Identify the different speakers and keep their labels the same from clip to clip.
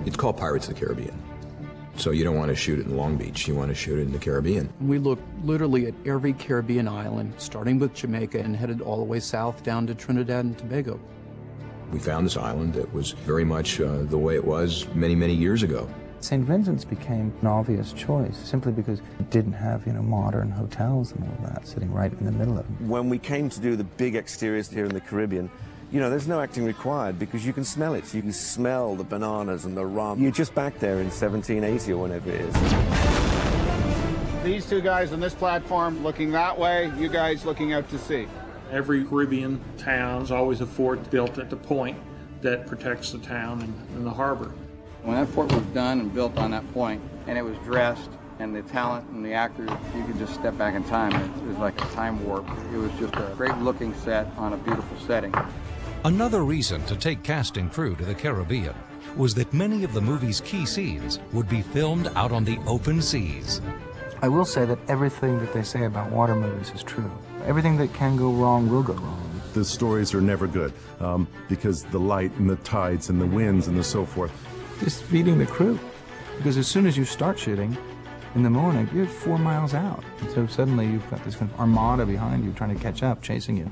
Speaker 1: It's called Pirates of the Caribbean. So you don't want to shoot it in Long Beach, you want to shoot it in the Caribbean.
Speaker 2: We looked literally at every Caribbean island, starting with Jamaica and headed all the way south down to Trinidad and Tobago.
Speaker 1: We found this island that was very much the way it was many, many years ago.
Speaker 3: St. Vincent's became an obvious choice simply because it didn't have, modern hotels and all that sitting right in the middle of it.
Speaker 4: When we came to do the big exteriors here in the Caribbean, there's no acting required because you can smell it. You can smell the bananas and the rum. You're just back there in 1780 or whenever it is.
Speaker 5: These two guys on this platform looking that way, you guys looking out to sea.
Speaker 6: Every Caribbean town is always a fort built at the point that protects the town and the harbor.
Speaker 7: When that fort was done and built on that point, and it was dressed, and the talent and the actors, you could just step back in time. It was like a time warp. It was just a great-looking set on a beautiful setting.
Speaker 8: Another reason to take cast and crew to the Caribbean was that many of the movie's key scenes would be filmed out on the open seas.
Speaker 3: I will say that everything that they say about water movies is true. Everything that can go wrong will go wrong.
Speaker 9: The stories are never good because the light and the tides and the winds and the so forth.
Speaker 3: Just feeding the crew. Because as soon as you start shooting, in the morning, you're 4 miles out. And so suddenly you've got this kind of armada behind you trying to catch up, chasing you.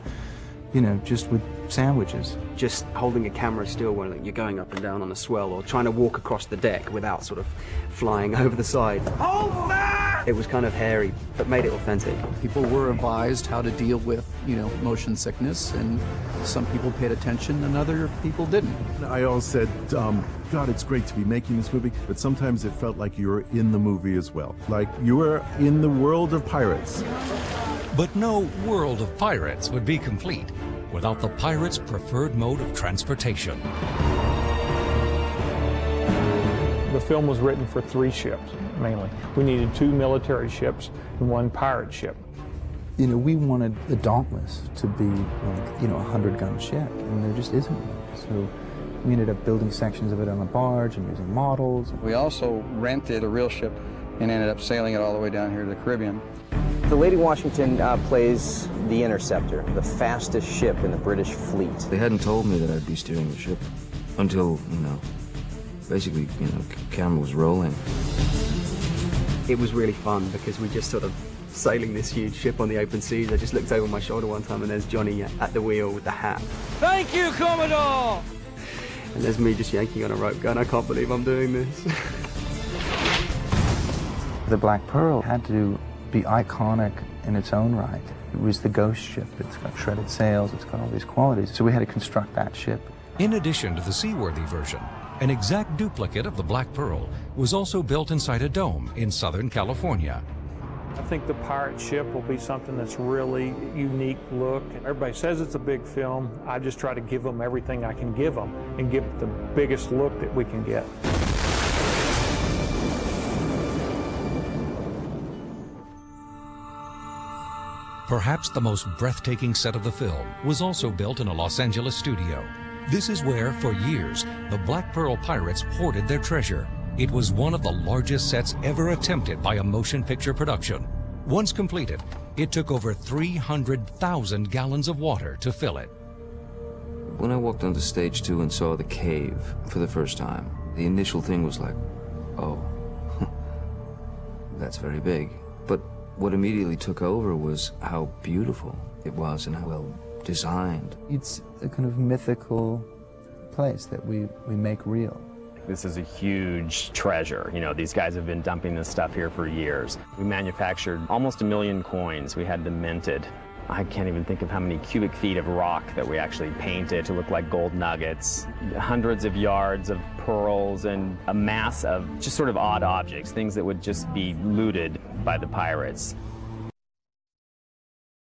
Speaker 3: Just with sandwiches.
Speaker 10: Just holding a camera still when you're going up and down on a swell or trying to walk across the deck without sort of flying over the side. Hold fast! It was kind of hairy, but made it authentic.
Speaker 2: People were advised how to deal with, motion sickness, and some people paid attention and other people didn't.
Speaker 9: I always said, God, it's great to be making this movie, but sometimes it felt like you were in the movie as well. Like you were in the world of pirates.
Speaker 8: But no world of pirates would be complete without the pirates' preferred mode of transportation.
Speaker 6: The film was written for 3 ships, mainly. We needed 2 military ships and 1 pirate ship.
Speaker 3: We wanted the Dauntless to be like, a 100-gun ship, and there just isn't one. So we ended up building sections of it on a barge and using models.
Speaker 7: We also rented a real ship and ended up sailing it all the way down here to the Caribbean.
Speaker 10: The Lady Washington plays the Interceptor, the fastest ship in the British fleet.
Speaker 11: They hadn't told me that I'd be steering the ship until, basically, camera was rolling.
Speaker 10: It was really fun because we just sort of sailing this huge ship on the open seas. I just looked over my shoulder one time and there's Johnny at the wheel with the hat.
Speaker 12: Thank you, Commodore!
Speaker 10: And there's me just yanking on a rope going, I can't believe I'm doing this.
Speaker 3: The Black Pearl had to be iconic in its own right. It was the ghost ship. It's got shredded sails, it's got all these qualities. So we had to construct that ship.
Speaker 8: In addition to the seaworthy version, an exact duplicate of the Black Pearl was also built inside a dome in Southern California.
Speaker 6: I think the pirate ship will be something that's really unique look. Everybody says it's a big film. I just try to give them everything I can give them and give the biggest look that we can get.
Speaker 8: Perhaps the most breathtaking set of the film was also built in a Los Angeles studio. This is where, for years, the Black Pearl pirates hoarded their treasure. It was one of the largest sets ever attempted by a motion picture production. Once completed, it took over 300,000 gallons of water to fill it.
Speaker 11: When I walked onto stage 2 and saw the cave for the first time, the initial thing was like, oh, that's very big. But what immediately took over was how beautiful it was and how well designed.
Speaker 3: It's a kind of mythical place that we make real.
Speaker 13: This is a huge treasure. These guys have been dumping this stuff here for years. We manufactured almost 1 million coins. We had them minted. I can't even think of how many cubic feet of rock that we actually painted to look like gold nuggets. Hundreds of yards of pearls and a mass of just sort of odd objects, things that would just be looted by the pirates.